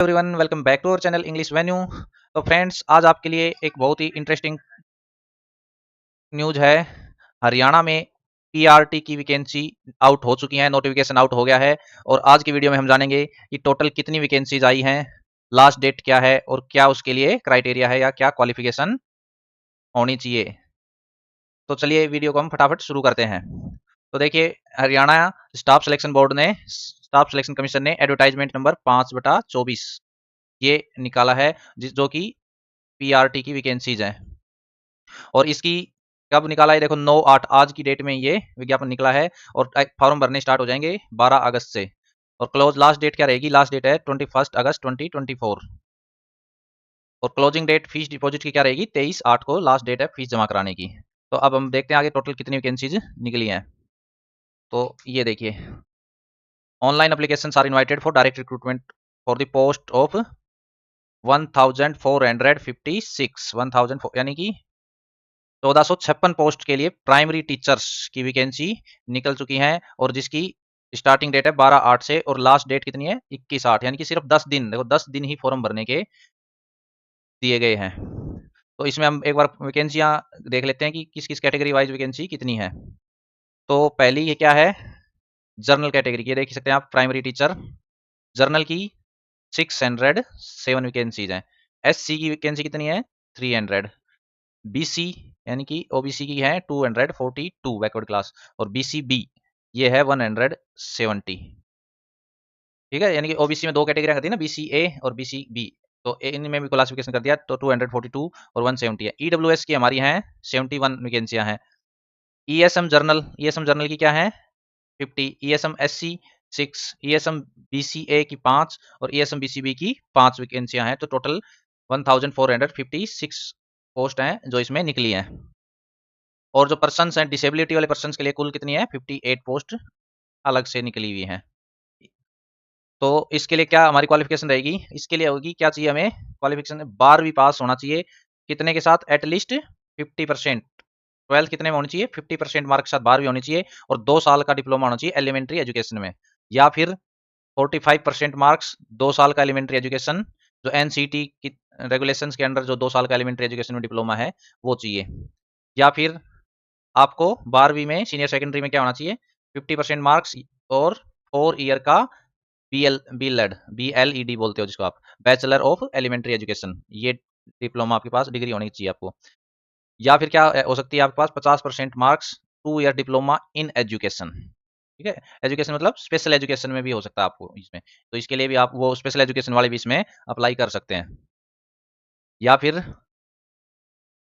Everyone, welcome back to our channel English venue. तो friends, आज आपके लिए एक बहुत ही इंटरेस्टिंग न्यूज है। हरियाणा में पीआरटी की वैकेंसी आउट हो चुकी है, नोटिफिकेशन आउट हो गया है। और आज की वीडियो में हम जानेंगे कि टोटल कितनी वैकेंसीज आई हैं, लास्ट डेट क्या है और क्या उसके लिए क्राइटेरिया है या क्या क्वालिफिकेशन होनी चाहिए। तो चलिए वीडियो को हम फटाफट शुरू करते हैं। तो देखिए, हरियाणा स्टाफ सिलेक्शन बोर्ड ने, स्टाफ सिलेक्शन कमीशन ने एडवर्टाइजमेंट नंबर 5/24 ये निकाला है, जो कि पीआरटी की वैकेंसीज हैं। और इसकी कब निकाला है, देखो 9/8 आज की डेट में ये विज्ञापन निकला है। और फॉर्म भरने स्टार्ट हो जाएंगे 12 अगस्त से। और क्लोज लास्ट डेट क्या रहेगी, लास्ट डेट है 21 अगस्त 2024। और क्लोजिंग डेट फीस डिपॉजिट की क्या रहेगी, 23/8 को लास्ट डेट है फीस जमा कराने की। तो अब हम देखते हैं आगे टोटल कितनी वैकेंसीज निकली हैं। तो ये देखिए, online application are invited for direct recruitment for the post of 1456 यानी कि 1456 पोस्ट के लिए प्राइमरी टीचर्स की वैकेंसी निकल चुकी हैं। और जिसकी स्टार्टिंग डेट है 12/8 से और लास्ट डेट कितनी है 21/8, यानी कि सिर्फ 10 दिन, देखो 10 दिन ही फॉर्म भरने के दिए गए हैं। तो इसमें हम एक बार वैकेंसियां देख लेते हैं कि किस किस कैटेगरी वाइज वैकेंसी कितनी है। तो पहली ये क्या है, जर्नल कैटेगरी की, देख सकते हैं आप, प्राइमरी टीचर जर्नल की 607 वैकेंसीज हैं। एससी की वैकेंसी कितनी है 300। बीसी यानी कि ओबीसी की है 242 बैकवर्ड क्लास। और बीसीबी ये है 170। ठीक है, यानी कि ओबीसी में दो कैटेगरी होती है ना, बीसीए और बीसीबी। तो इनमें भी क्लासिफिकेशन कर दिया तो 242 और 170 है। ईडब्ल्यूएस की हमारी हैं 71 वैकेंसियां हैं। ईएसएम जर्नल की क्या है 50। ESM SC 6। ईएसएम बीसीए की 5 और ईएसएम बीसीबी की 5 वैकेंसियां हैं। तो टोटल 1456 पोस्ट हैं जो इसमें निकली हैं। और जो पर्सन्स हैं डिसेबिलिटी वाले पर्सन्स के लिए कुल कितनी है 58 पोस्ट अलग से निकली हुई हैं। तो इसके लिए क्या हमारी क्वालिफिकेशन रहेगी, इसके लिए होगी क्या चाहिए हमें क्वालिफिकेशन, 12वीं पास होना चाहिए। कितने के साथ, एटलीस्ट 50%। ट्वेल्थ कितने में होनी चाहिए 50% मार्क के साथ 12वीं होनी चाहिए। और 2 साल का डिप्लोमा होना चाहिए एलिमेंट्री एजुकेशन में। या फिर 45% मार्क्स 2 साल का एलिमेंट्री एजुकेशन, जो एनसीटी की रेगुलेशंस के अंडर जो 2 साल का एलिमेंट्री एजुकेशन में डिप्लोमा है वो चाहिए। या फिर आपको 12वीं में सीनियर सेकेंडरी में क्या होना चाहिए 50% मार्क्स और 4 ईयर का BLED बोलते हो जिसको आप, बैचलर ऑफ एलिमेंट्री एजुकेशन, ये डिप्लोमा आपके पास डिग्री होनी चाहिए आपको। या फिर क्या हो सकती है आपके पास 50% marks 2 year diploma in education. ठीक है, एजुकेशन मतलब स्पेशल एजुकेशन में भी हो सकता है आपको इसमें। तो इसके लिए भी आप वो स्पेशल एजुकेशन वाले भी इसमें अप्लाई कर सकते हैं। या फिर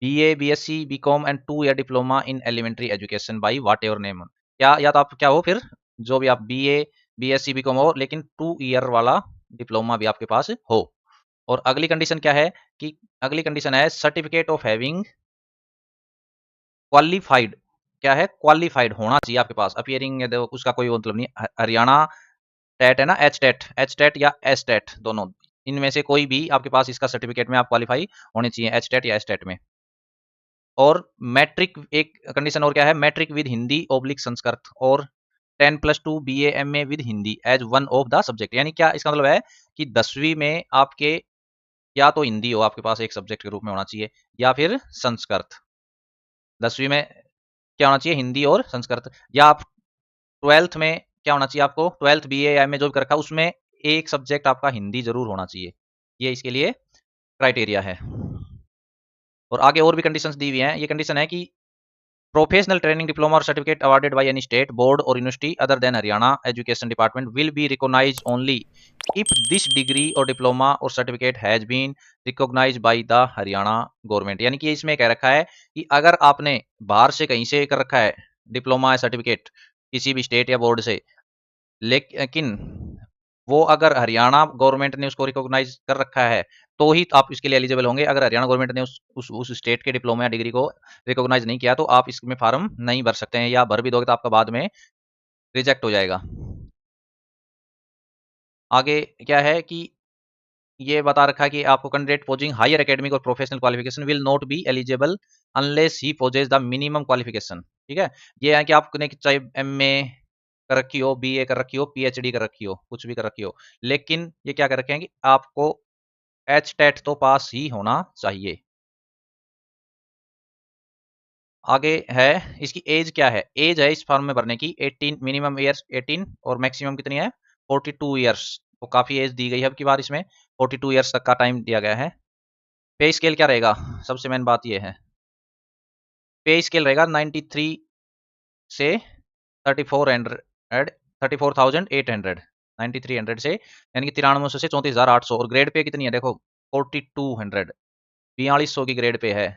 BA BSc BCom and 2 year diploma in elementary education by whatever name. क्या, या तो आप क्या हो फिर जो भी आप BA BSc BCom हो, लेकिन 2 ईयर वाला डिप्लोमा भी आपके पास हो। और अगली कंडीशन क्या है कि अगली कंडीशन है सर्टिफिकेट ऑफ हैविंग क्वालिफाइड। क्या है, क्वालिफाइड होना चाहिए आपके पास। अपियरिंग उसका कोई मतलब नहीं। हरियाणा टेट है ना, एच टेट या एस टेट दोनों, इनमें से कोई भी आपके पास इसका सर्टिफिकेट में आप क्वालिफाई होने चाहिए, एच टेट या एस टेट में। और मैट्रिक, एक कंडीशन और क्या है, matric with Hindi oblique Sanskrit और 10+2 BA MA with Hindi as one of the subject. यानी क्या इसका मतलब है कि 10वीं में आपके या तो हिंदी हो आपके पास एक सब्जेक्ट के रूप में होना चाहिए, या फिर संस्कृत। 10वीं में क्या होना चाहिए, हिंदी और संस्कृत। या आप 12th में क्या होना चाहिए आपको, 12th BA या MA जो भी कर रखा है उसमें एक सब्जेक्ट आपका हिंदी जरूर होना चाहिए। ये इसके लिए क्राइटेरिया है। और आगे और भी कंडीशंस दी हुई हैं। ये कंडीशन है कि प्रोफेशनल ट्रेनिंग डिप्लोमा और certificate awarded by any state board और university other than Haryana education department will be recognized only if this degree और डिप्लोमा और certificate has been recognized by the Haryana government. यानी कि इसमें कह रखा है कि अगर आपने बाहर से कहीं से कर रखा है डिप्लोमा या सर्टिफिकेट किसी भी स्टेट या बोर्ड से, लेकिन वो अगर हरियाणा गवर्नमेंट ने उसको रिकॉग्नाइज कर रखा है तो ही आप इसके लिए एलिजिबल होंगे। अगर हरियाणा गवर्नमेंट ने उस स्टेट के डिप्लोमा या डिग्री को रिकॉग्नाइज नहीं किया तो आप इसमें फार्म नहीं भर सकते हैं, या भर भी दोगे तो आपका बाद में रिजेक्ट हो जाएगा। आगे क्या है कि ये बता रखा है कि आपको कैंडिडेट पोजिंग हायर एकेडमिक और professional qualification will not be eligible unless he possesses the minimum qualification. ठीक है, ये है कि आपने चाहे MA कर रखी हो, बीए कर रखी हो, पीएचडी कर रखी हो, कुछ भी कर रखी हो, लेकिन ये क्या कर रखे हैं कि आपको एच टेट तो पास ही होना चाहिए। आगे है इसकी एज क्या है, एज है इस फॉर्म में भरने की 18, मिनिमम ईयर्स 18 और मैक्सिमम कितनी है 42 ईयर्स। तो काफी एज दी गई है अब की बार इसमें, 42 ईयर्स तक का टाइम दिया गया है। पे स्केल क्या रहेगा, सबसे मेन बात ये है, पे स्केल रहेगा 93 से 3400, 34,800, 9300 से यानी कि 9300 से 34,800, और ग्रेड पे कितनी है देखो 4200, 4200 की ग्रेड पे है,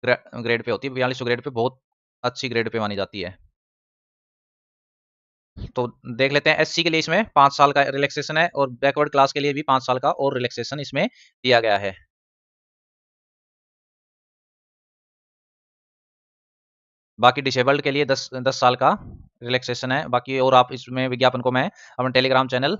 ग्रेड पे होती है 4200 ग्रेड पे, बहुत अच्छी ग्रेड पे मानी जाती है। तो देख लेते हैं एससी के लिए इसमें 5 साल का रिलैक्सेशन है, और बैकवर्ड क्लास के लिए भी 5 साल का और रिलैक्सेशन इसमें दिया गया है। बाकी डिसेबल्ड के लिए 10 साल का रिलैक्सेशन है बाकी। और आप इसमें विज्ञापन को मैं अपने टेलीग्राम चैनल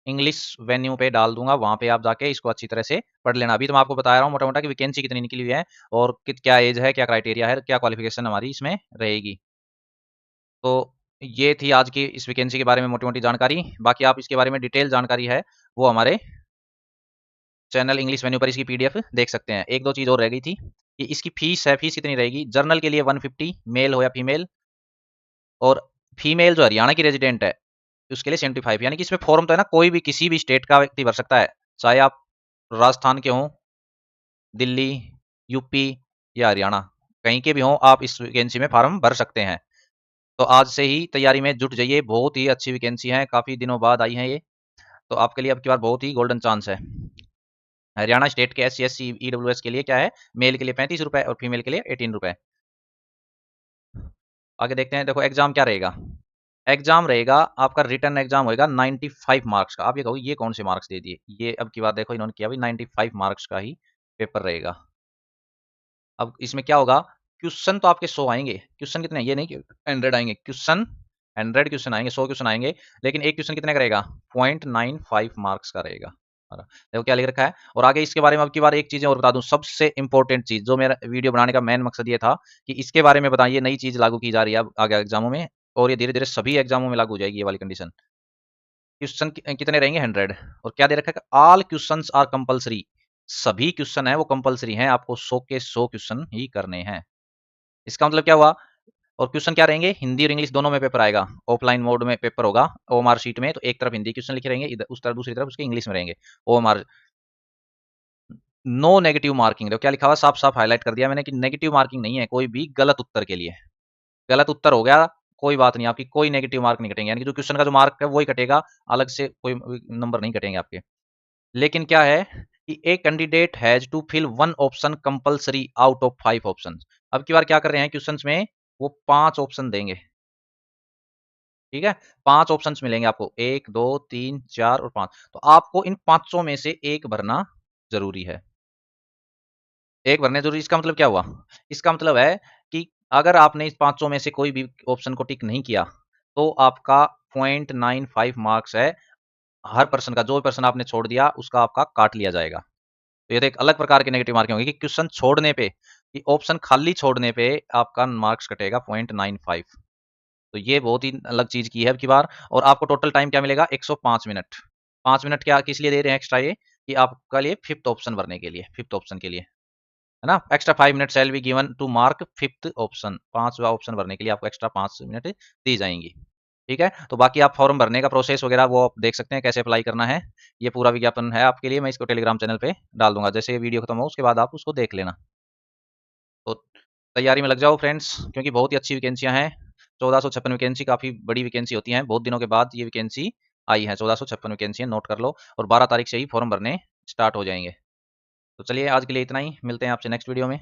इंग्लिश वेन्यू पे डाल दूंगा, वहां पे आप जाके इसको अच्छी तरह से पढ़ लेना। अभी तो मैं आपको बता रहा हूँ मोटा मोटा कि वैकेंसी कितनी निकली हुई है, और क्या एज है, क्या क्राइटेरिया है, क्या क्वालिफिकेशन हमारी इसमें रहेगी। तो ये थी आज की इस वैकेंसी के बारे में मोटी मोटी जानकारी। बाकी आप इसके बारे में डिटेल जानकारी है वो हमारे चैनल इंग्लिश मेन्यू पर इसकी पीडीएफ देख सकते हैं। एक दो चीज और रह गई थी कि इसकी फीस है, फीस कितनी रहेगी। जर्नल के लिए 150 मेल हो या फीमेल, और फीमेल जो हरियाणा की रेजिडेंट है उसके लिए 75। यानी कि इसमें फॉर्म तो है ना, कोई भी किसी भी स्टेट का व्यक्ति भर सकता है, चाहे आप राजस्थान के हों, दिल्ली, यूपी या हरियाणा, कहीं के भी हों, आप इस वैकेंसी में फॉर्म भर सकते हैं। तो आज से ही तैयारी में जुट जाइए, बहुत ही अच्छी वैकेंसी है, काफी दिनों बाद आई है ये, तो आपके लिए अब की बार बहुत ही गोल्डन चांस है। हरियाणा स्टेट के SC SC EWS के लिए क्या है, मेल के लिए 35 रुपए और फीमेल के लिए 18 रुपए। आगे देखते हैं, देखो एग्जाम क्या रहेगा। एग्जाम रहेगा आपका, रिटर्न एग्जाम होगा 95 मार्क्स का। आप ये कहोगे ये कौन से मार्क्स दे दिए, ये अब की बात देखो इन्होंने किया भाई 95 मार्क्स का ही पेपर रहेगा। अब इसमें क्या होगा, क्वेश्चन तो आपके 100 आएंगे, क्वेश्चन कितने, ये नहीं कि 100 आएंगे, क्वेश्चन 100 क्वेश्चन आएंगे, 100 क्वेश्चन आएंगे, लेकिन एक क्वेश्चन कितने का रहेगा, 0.95 मार्क्स का रहेगा। देखो क्या लिख रखा है। और आगे इसके बारे में अब की बार एक चीज और बता दूं, सबसे इंपॉर्टेंट चीज, जो मेरा वीडियो बनाने का मेन मकसद ये था कि इसके बारे में बताइए, नई चीज लागू की जा रही है अब आगे एग्जामों में, और ये धीरे धीरे सभी एग्जामों में लागू हो जाएगी ये वाली कंडीशन। क्वेश्चन कितने रहेंगे 100, और क्या दे रखा है, ऑल क्वेश्चंस आर कंपलसरी, सभी क्वेश्चन है वो कंपलसरी हैं, आपको 100 के 100 क्वेश्चन ही करने हैं। इसका मतलब क्या हुआ, और क्वेश्चन क्या रहेंगे, हिंदी और इंग्लिश दोनों में पेपर आएगा, ऑफलाइन मोड में पेपर होगा OMR शीट में, तो एक तरफ हिंदी क्वेश्चन लिखे रहेंगे, इधर उस तरफ दूसरी तरफ उसके इंग्लिश में रहेंगे OMR। नो नेगेटिव मार्किंग, देखो क्या लिखा हुआ, साफ साफ हाईलाइट कर दिया मैंने कि नेगेटिव मार्किंग नहीं है कोई भी गलत उत्तर के लिए। गलत उत्तर हो गया कोई बात नहीं, आपकी कोई नेगेटिव मार्क नहीं कटेंगे, यानी कि जो क्वेश्चन का जो मार्क है वही कटेगा, अलग से कोई नंबर नहीं कटेंगे आपके। लेकिन क्या है कि a candidate has to fill one option compulsory out of 5 option. अब की बार क्या कर रहे हैं क्वेश्चन में, वो 5 ऑप्शन देंगे, ठीक है, 5 ऑप्शन मिलेंगे आपको, 1 2 3 4 और 5, तो आपको इन पांचों में से एक भरना जरूरी है, एक भरने जरूरी। इसका मतलब क्या हुआ, इसका मतलब है कि अगर आपने इस पांचों में से कोई भी ऑप्शन को टिक नहीं किया तो आपका 0.95 मार्क्स है, हर पर्सन का, जो पर्सन आपने छोड़ दिया उसका आपका काट लिया जाएगा। तो ये तो एक अलग प्रकार की नेगेटिव मार्किंग होगी कि क्वेश्चन छोड़ने पे, कि ऑप्शन खाली छोड़ने पे आपका मार्क्स कटेगा 0.95। तो ये बहुत ही अलग चीज की है अब की बार। और आपको टोटल टाइम क्या मिलेगा, 105 मिनट। 5 मिनट क्या किस लिए दे रहे हैं एक्स्ट्रा, ये कि आपका लिए फिफ्थ ऑप्शन भरने के लिए, फिफ्थ ऑप्शन के लिए है ना, extra 5 minute shall be given to mark fifth option, पांचवा ऑप्शन भरने के लिए आपको एक्स्ट्रा 5 मिनट दी जाएंगी। ठीक है, तो बाकी आप फॉर्म भरने का प्रोसेस वगैरह वो आप देख सकते हैं कैसे अप्लाई करना है, ये पूरा विज्ञापन है आपके लिए, मैं इसको टेलीग्राम चैनल पे डाल दूंगा, जैसे ये वीडियो खत्म हो उसके बाद आप उसको देख लेना। तो तैयारी में लग जाओ फ्रेंड्स, क्योंकि बहुत ही अच्छी वैकेंसियां हैं। 1456 वैकेंसी काफी बड़ी वैकेंसी होती है, बहुत दिनों के बाद ये वैकेंसी आई है, 1456 वैकेंसी नोट कर लो, और 12 तारीख से ही फॉर्म भरने स्टार्ट हो जाएंगे। तो चलिए आज के लिए इतना ही, मिलते हैं आपसे नेक्स्ट वीडियो में।